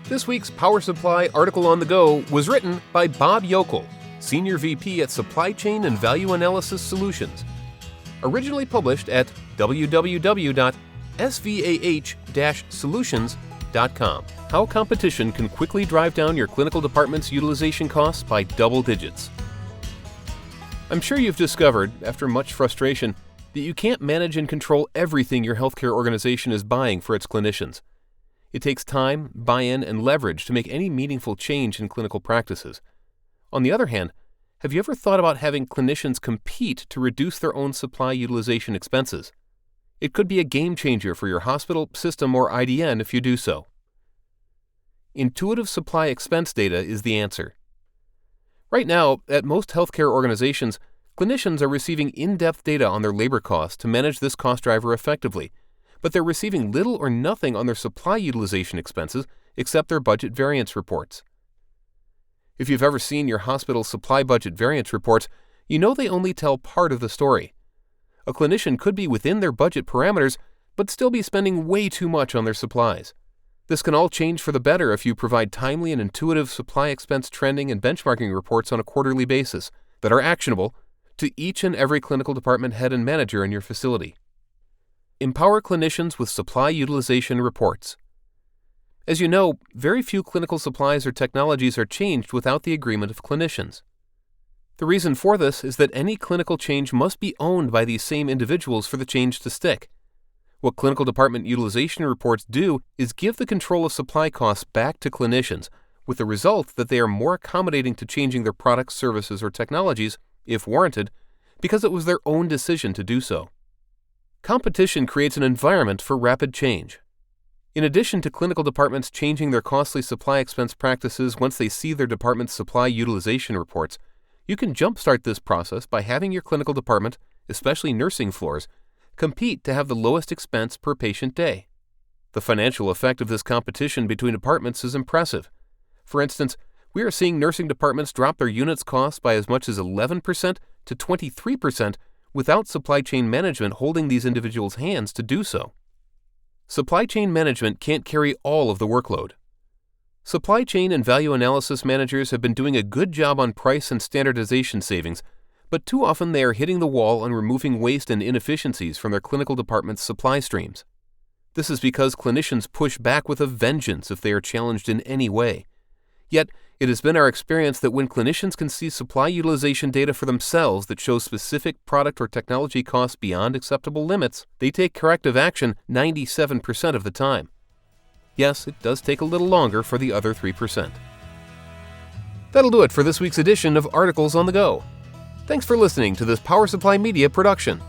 This week's Power Supply article on the go was written by Bob Yokel, Senior VP at Supply Chain and Value Analysis Solutions. Originally published at www.svah-solutions.com. How competition can quickly drive down your clinical department's utilization costs by double digits. I'm sure you've discovered, after much frustration, that you can't manage and control everything your healthcare organization is buying for its clinicians. It takes time, buy-in, and leverage to make any meaningful change in clinical practices. On the other hand, have you ever thought about having clinicians compete to reduce their own supply utilization expenses? It could be a game changer for your hospital, system, or IDN if you do so. Intuitive supply expense data is the answer. Right now, at most healthcare organizations, clinicians are receiving in-depth data on their labor costs to manage this cost driver effectively, but they're receiving little or nothing on their supply utilization expenses except their budget variance reports. If you've ever seen your hospital's supply budget variance reports, you know they only tell part of the story. A clinician could be within their budget parameters, but still be spending way too much on their supplies. This can all change for the better if you provide timely and intuitive supply expense trending and benchmarking reports on a quarterly basis that are actionable to each and every clinical department head and manager in your facility. Empower clinicians with supply utilization reports. As you know, very few clinical supplies or technologies are changed without the agreement of clinicians. The reason for this is that any clinical change must be owned by these same individuals for the change to stick. What clinical department utilization reports do is give the control of supply costs back to clinicians, with the result that they are more accommodating to changing their products, services, or technologies, if warranted, because it was their own decision to do so. Competition creates an environment for rapid change. In addition to clinical departments changing their costly supply expense practices once they see their department's supply utilization reports, you can jumpstart this process by having your clinical department, especially nursing floors, compete to have the lowest expense per patient day. The financial effect of this competition between departments is impressive. For instance, we are seeing nursing departments drop their units costs by as much as 11% to 23% without supply chain management holding these individuals' hands to do so. Supply chain management can't carry all of the workload. Supply chain and value analysis managers have been doing a good job on price and standardization savings, but too often they are hitting the wall on removing waste and inefficiencies from their clinical department's supply streams. This is because clinicians push back with a vengeance if they are challenged in any way. Yet, it has been our experience that when clinicians can see supply utilization data for themselves that shows specific product or technology costs beyond acceptable limits, they take corrective action 97% of the time. Yes, it does take a little longer for the other 3%. That'll do it for this week's edition of Articles on the Go. Thanks for listening to this Power Supply Media production.